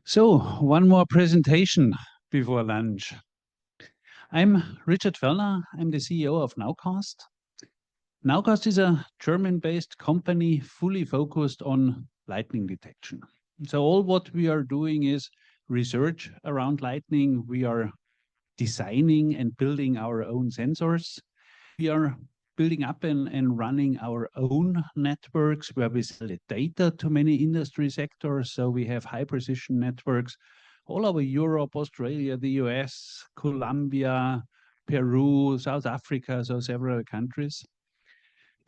So, one more presentation before lunch. I'm Richard Fellner. I'm the CEO of Nowcast. Nowcast is a German-based company fully focused on lightning detection. So all what we are doing is research around lightning. We are designing and building our own sensors. We are building up and running our own networks where we sell the data to many industry sectors. So we have high precision networks all over Europe, Australia, the US, Colombia, Peru, South Africa, so several countries.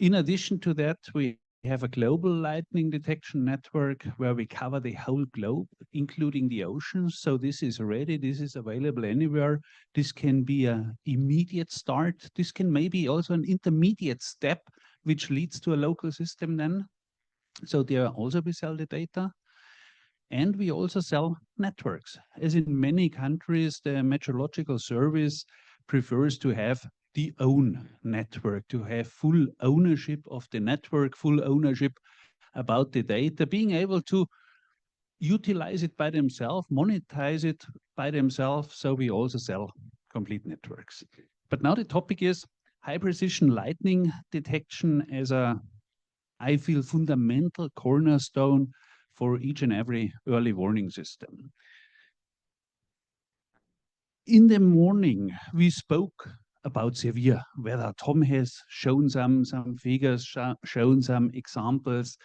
In addition to that, we have a global lightning detection network where we cover the whole globe, including the oceans. So this is ready, this is available anywhere. This can be an immediate start. This can maybe also an intermediate step, which leads to a local system then. So there also we sell the data. And we also sell networks. As in many countries, the meteorological service prefers to have the own network, to have full ownership of the network, full ownership about the data, being able to utilize it by themselves, monetize it by themselves. So we also sell complete networks. But now the topic is high precision lightning detection as a, I feel, fundamental cornerstone for each and every early warning system. In the morning, we spoke about severe weather. Tom has shown some figures, shown some examples,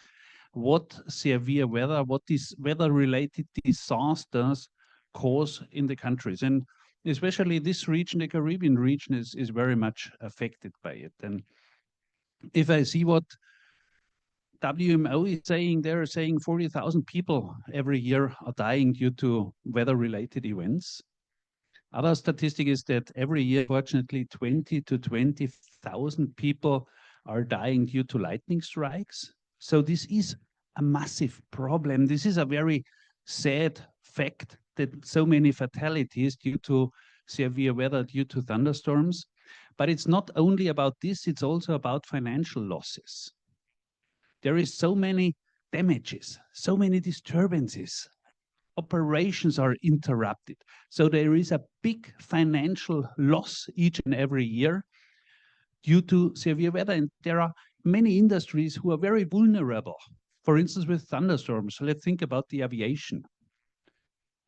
what severe weather, what these weather-related disasters cause in the countries. And especially this region, the Caribbean region, is very much affected by it. And if I see what WMO is saying, they're saying 40,000 people every year are dying due to weather-related events. Other statistic is that every year, fortunately, 20 to 20,000 people are dying due to lightning strikes. So this is a massive problem. This is a very sad fact that so many fatalities due to severe weather, due to thunderstorms. But it's not only about this, it's also about financial losses. There is so many damages, so many disturbances. Operations are interrupted. So there is a big financial loss each and every year due to severe weather. And there are many industries who are very vulnerable. For instance, with thunderstorms, let's think about the aviation.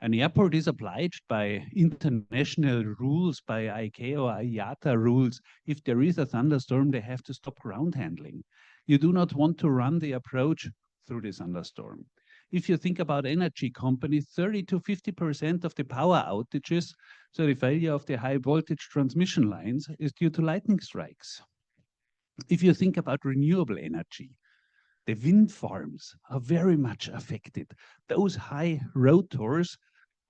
An airport is obliged by international rules, by ICAO, IATA rules. If there is a thunderstorm, they have to stop ground handling. You do not want to run the approach through this thunderstorm. If you think about energy companies, 30 to 50% of the power outages, so the failure of the high voltage transmission lines, is due to lightning strikes. If you think about renewable energy, the wind farms are very much affected. Those high rotors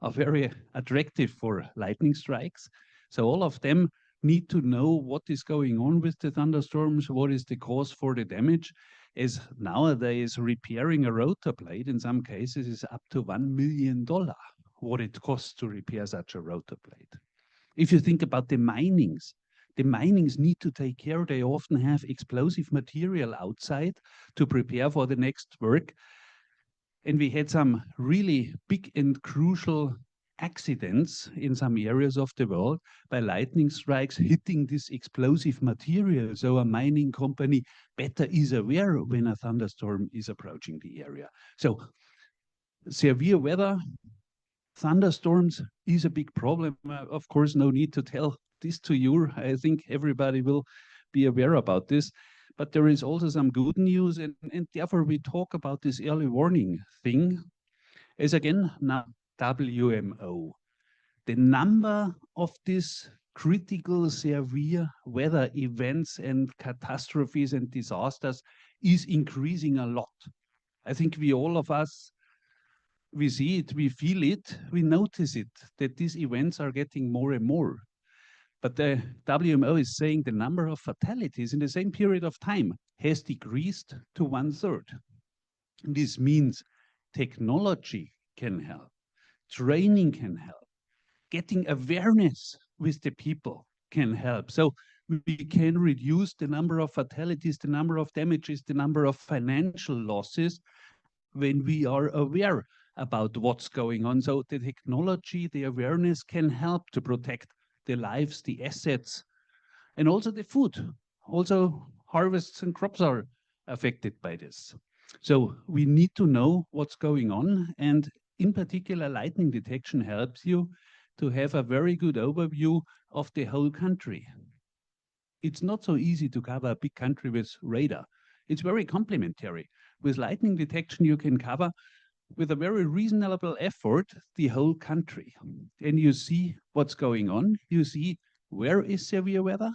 are very attractive for lightning strikes. So all of them need to know what is going on with the thunderstorms, what is the cause for the damage, as nowadays repairing a rotor blade in some cases is up to $1 million, what it costs to repair such a rotor blade. If you think about the minings need to take care. They often have explosive material outside to prepare for the next work. And we had some really big and crucial accidents in some areas of the world by lightning strikes hitting this explosive material. So a mining company better is aware when a thunderstorm is approaching the area. So severe weather, thunderstorms is a big problem. Of course, no need to tell this to you. I think everybody will be aware about this. But there is also some good news, and therefore we talk about this early warning thing. As again, now WMO. The number of these critical severe weather events and catastrophes and disasters is increasing a lot. I think we all of us, we see it, we feel it, we notice it, that these events are getting more and more. But the WMO is saying the number of fatalities in the same period of time has decreased to 1/3. This means technology can help, training can help, getting awareness with the people can help. So we can reduce the number of fatalities, the number of damages, the number of financial losses when we are aware about what's going on. So the technology, the awareness can help to protect the lives, the assets, and also the food. Also, harvests and crops are affected by this. So we need to know what's going on. And in particular, lightning detection helps you to have a very good overview of the whole country. It's not so easy to cover a big country with radar. It's very complementary. With lightning detection, you can cover with a very reasonable effort the whole country. And you see what's going on. You see where is severe weather,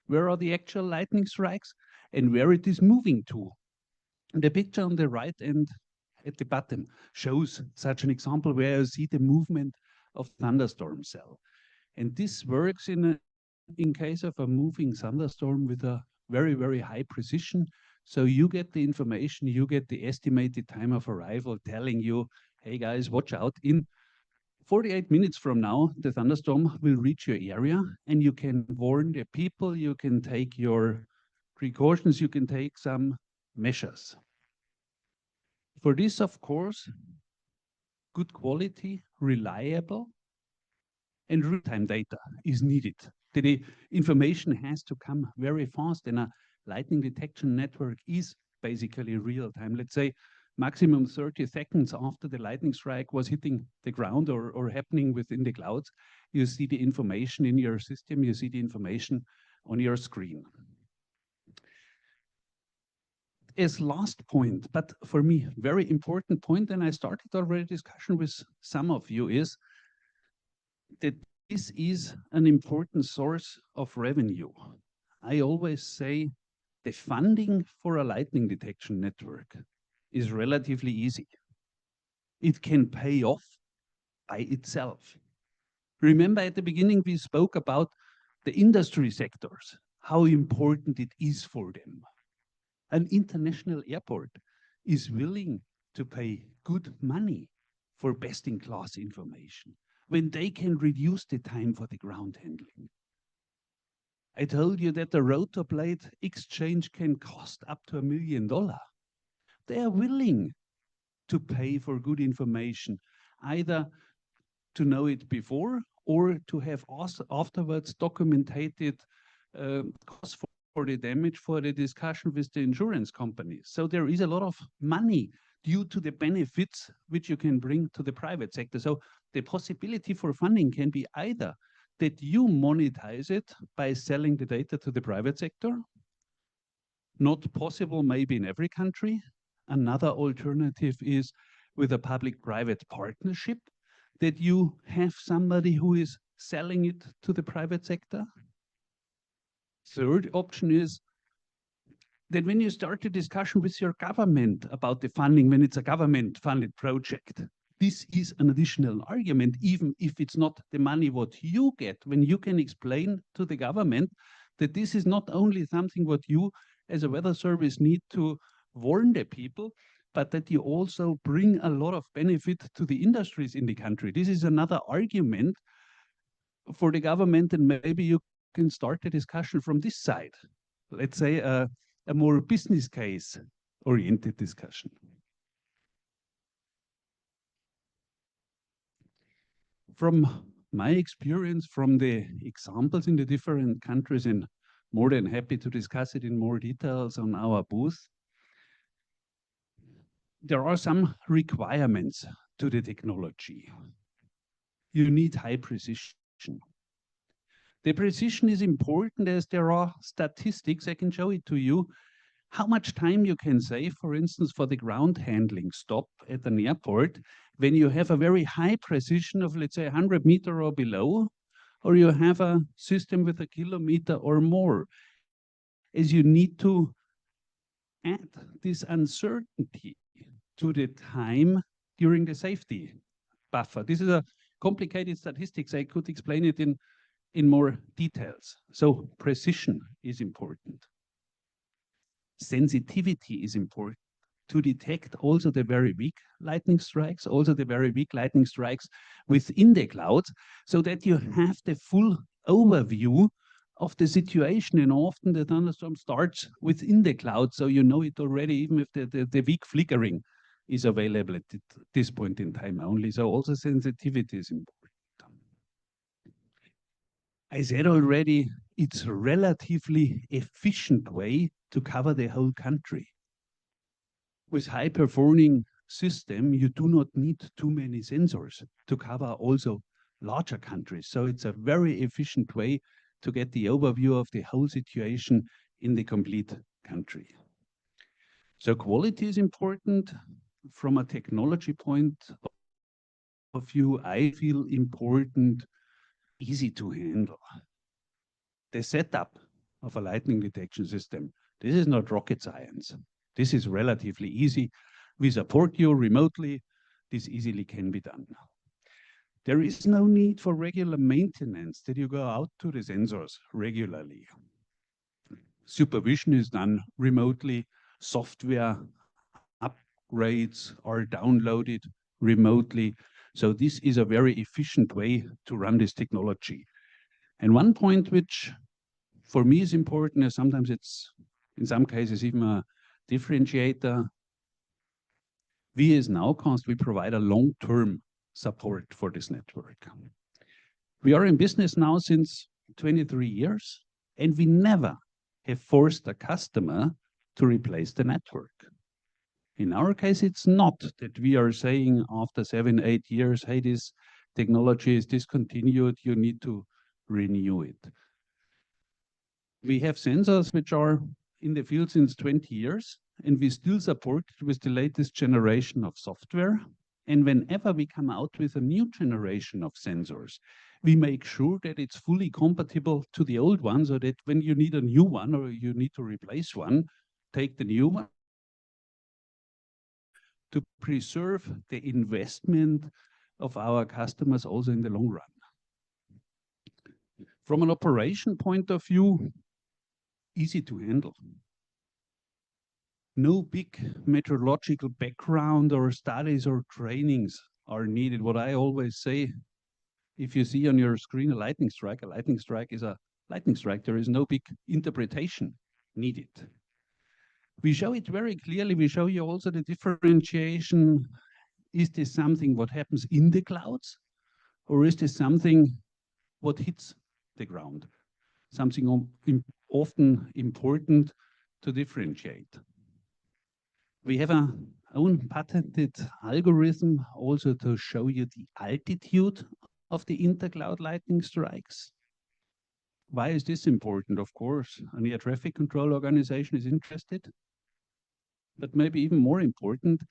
where are the actual lightning strikes, and where it is moving to. The picture on the right and at the bottom shows such an example where you see the movement of thunderstorm cell. And this works in case of a moving thunderstorm with a very, very high precision. So you get the information, you get the estimated time of arrival telling you, hey guys, watch out. In 48 minutes from now, the thunderstorm will reach your area and you can warn the people, you can take your precautions, you can take some measures. For this, of course, good quality, reliable, and real-time data is needed. The information has to come very fast, and a lightning detection network is basically real-time. Let's say maximum 30 seconds after the lightning strike was hitting the ground or happening within the clouds, you see the information in your system, you see the information on your screen. As last point, but for me, very important point, and I started already discussion with some of you, is that this is an important source of revenue. I always say the funding for a lightning detection network is relatively easy. It can pay off by itself. Remember at the beginning we spoke about the industry sectors, how important it is for them. An international airport is willing to pay good money for best-in-class information when they can reduce the time for the ground handling. I told you that the rotor blade exchange can cost up to $1 million. They are willing to pay for good information, either to know it before or to have afterwards documented costs for the damage for the discussion with the insurance companies. So there is a lot of money due to the benefits which you can bring to the private sector. So the possibility for funding can be either that you monetize it by selling the data to the private sector, not possible maybe in every country. Another alternative is with a public-private partnership, that you have somebody who is selling it to the private sector. Third option is that when you start a discussion with your government about the funding, when it's a government-funded project, this is an additional argument, even if it's not the money what you get, when you can explain to the government that this is not only something what you as a weather service need to warn the people, but that you also bring a lot of benefit to the industries in the country. This is another argument for the government, and maybe you can start a discussion from this side. Let's say a more business case oriented discussion. From my experience, from the examples in the different countries, and more than happy to discuss it in more details on our booth, there are some requirements to the technology. You need high precision. The precision is important as there are statistics, I can show it to you, how much time you can save, for instance, for the ground handling stop at an airport when you have a very high precision of, let's say, 100 meters or below, or you have a system with 1 kilometer or more, as you need to add this uncertainty to the time during the safety buffer. This is a complicated statistics. I could explain it in more details. So precision is important. Sensitivity is important to detect also the very weak lightning strikes, within the clouds, so that you have the full overview of the situation. And often the thunderstorm starts within the cloud, so you know it already, even if the weak flickering is available at this point in time only. So also sensitivity is important. I said already, it's a relatively efficient way to cover the whole country. With high-performing system, you do not need too many sensors to cover also larger countries. So it's a very efficient way to get the overview of the whole situation in the complete country. So quality is important. From a technology point of view, I feel important, easy to handle. The setup of a lightning detection system, this is not rocket science. This is relatively easy. We support you remotely. This easily can be done. There is no need for regular maintenance that you go out to the sensors regularly. Supervision is done remotely. Software upgrades are downloaded remotely. So this is a very efficient way to run this technology. And one point which for me is important, and sometimes it's in some cases even a differentiator. We as nowcast, we provide a long-term support for this network. We are in business now since 23 years, and we never have forced a customer to replace the network. In our case, it's not that we are saying after 7, 8 years, hey, this technology is discontinued, you need to renew it. We have sensors which are in the field since 20 years, and we still support it with the latest generation of software. And whenever we come out with a new generation of sensors, we make sure that it's fully compatible to the old one, so that when you need a new one or you need to replace one, take the new one to preserve the investment of our customers also in the long run. From an operation point of view, easy to handle. No big meteorological background or studies or trainings are needed. What I always say, if you see on your screen a lightning strike is a lightning strike. There is no big interpretation needed. We show it very clearly. We show you also the differentiation. Is this something what happens in the clouds, or is this something what hits the ground? Something often important to differentiate. We have our own patented algorithm also to show you the altitude of the intercloud lightning strikes. Why is this important? Of course, an air traffic control organization is interested. But maybe even more important,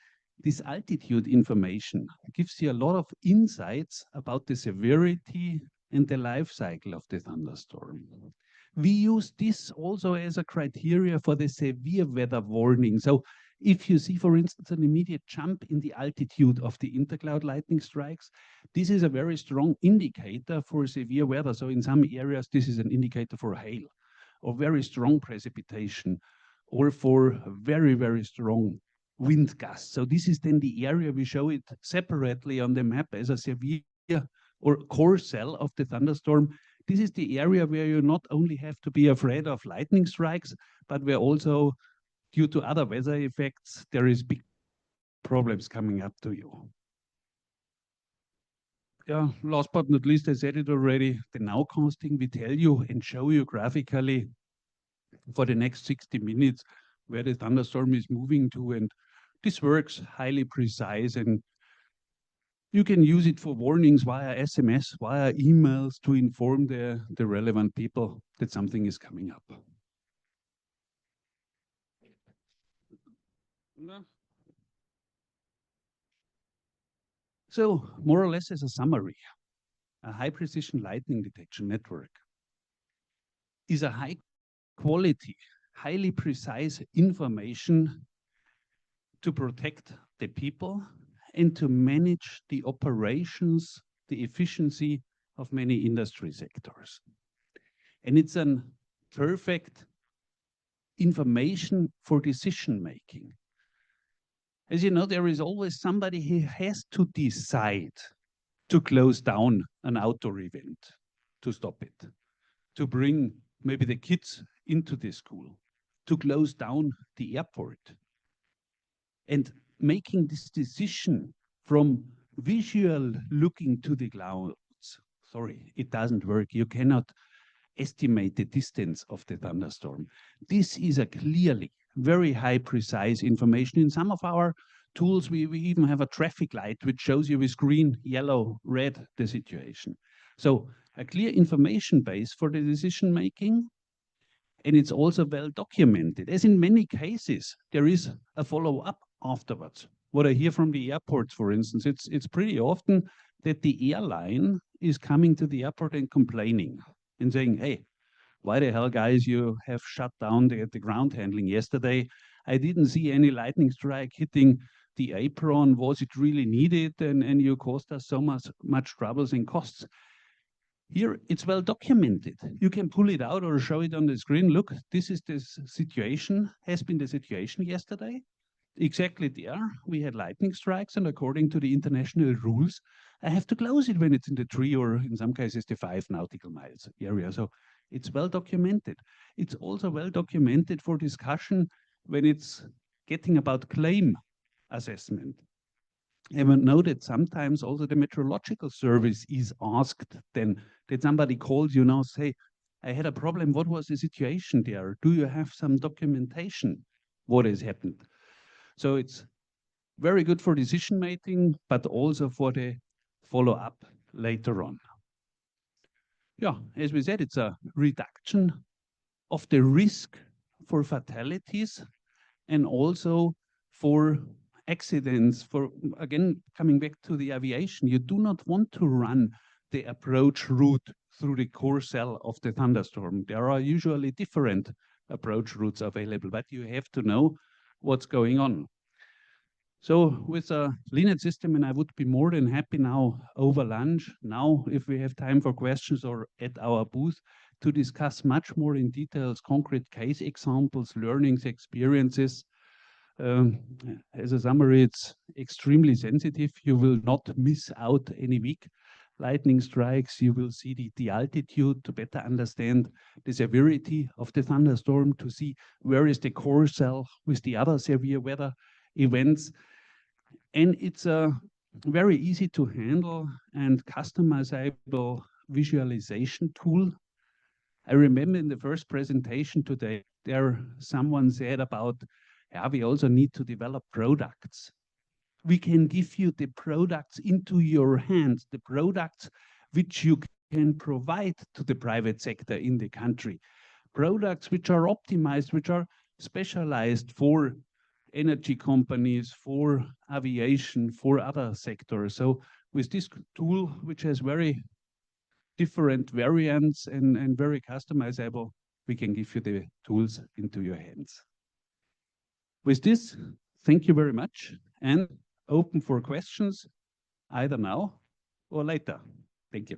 this altitude information gives you a lot of insights about the severity and the life cycle of the thunderstorm. We use this also as a criteria for the severe weather warning. So if you see, for instance, an immediate jump in the altitude of the intercloud lightning strikes, this is a very strong indicator for severe weather. So in some areas, this is an indicator for hail or very strong precipitation or for very, very strong wind gusts. So this is then the area we show it separately on the map as a severe or core cell of the thunderstorm. This is the area where you not only have to be afraid of lightning strikes, but where also, due to other weather effects, there is big problems coming up to you. Yeah, last but not least, I said it already, the nowcasting, we tell you and show you graphically for the next 60 minutes where the thunderstorm is moving to, and this works highly precise, and you can use it for warnings via SMS, via emails to inform the relevant people that something is coming up. So more or less as a summary, a high precision lightning detection network is a high quality, highly precise information to protect the people and to manage the operations, the efficiency of many industry sectors. And it's a perfect information for decision making. As you know, there is always somebody who has to decide to close down an outdoor event, to stop it, to bring maybe the kids into the school, to close down the airport. And making this decision from visual looking to the clouds, sorry, it doesn't work. You cannot estimate the distance of the thunderstorm. This is a clearly very high precise information. In some of our tools, we even have a traffic light which shows you with green, yellow, red the situation. So a clear information base for the decision making, and it's also well documented. As in many cases, there is a follow-up afterwards. What I hear from the airports, for instance, it's pretty often that the airline is coming to the airport and complaining and saying, hey, why the hell, guys, you have shut down the ground handling yesterday? I didn't see any lightning strike hitting the apron. Was it really needed? And you caused us so much troubles and costs. Here, it's well documented. You can pull it out or show it on the screen. Look, this is the situation, has been the situation yesterday. Exactly there, we had lightning strikes, and according to the international rules, I have to close it when it's in the 3 or in some cases the 5 nautical miles area. So it's well documented. It's also well documented for discussion when it's getting about claim assessment. I know that sometimes also the meteorological service is asked then that somebody calls you now, say, I had a problem, what was the situation there? Do you have some documentation what has happened? So it's very good for decision making, but also for the follow-up later on. Yeah, as we said, it's a reduction of the risk for fatalities and also for accidents. For, again, coming back to the aviation, you do not want to run the approach route through the core cell of the thunderstorm. There are usually different approach routes available, but you have to know what's going on. So with a Linux system, and I would be more than happy now over lunch, now if we have time for questions or at our booth, to discuss much more in details, concrete case examples, learnings, experiences. As a summary, it's extremely sensitive. You will not miss out any weak lightning strikes. You will see the altitude to better understand the severity of the thunderstorm, to see where is the core cell with the other severe weather events. And it's a very easy to handle and customizable visualization tool. I remember in the first presentation today, someone said about, yeah, we also need to develop products. We can give you the products into your hands, the products which you can provide to the private sector in the country. Products which are optimized, which are specialized for energy companies, for aviation, for other sectors. So with this tool, which has very different variants and very customizable, we can give you the tools into your hands. With this, thank you very much, and open for questions either now or later. Thank you.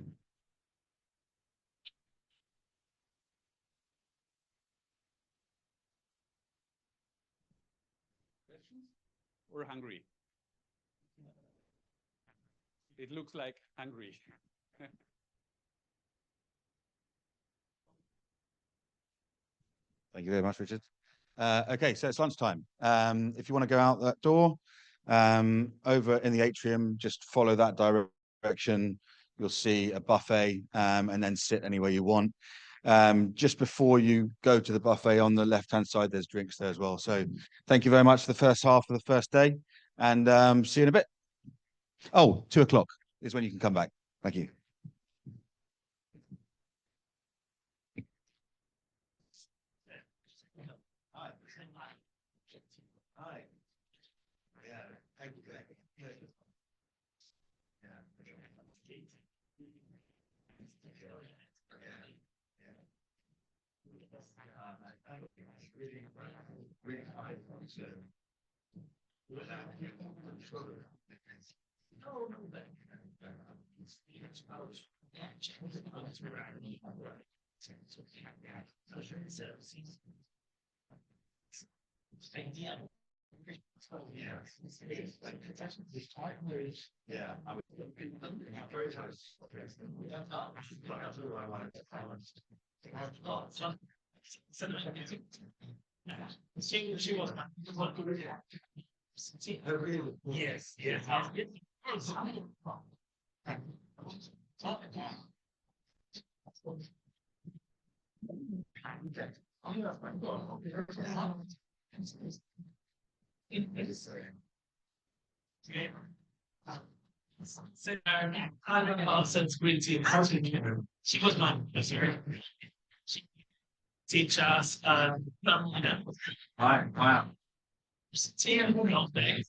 Questions or hungry? It looks like hungry. Thank you very much, Richard. Okay, so it's lunchtime. If you want to go out that door, over in the atrium, just follow that direction. You'll see a buffet, and then sit anywhere you want. Just before you go to the buffet on the left-hand side, there's drinks there as well. So thank you very much for the first half of the first day, and see you in a bit. Oh, 2 o'clock is when you can come back. Thank you. Hi. Yeah, thank you. Yes, yes. So, I don't know, since grade two, she was my professor. She teach us, you know, wow. Team all day.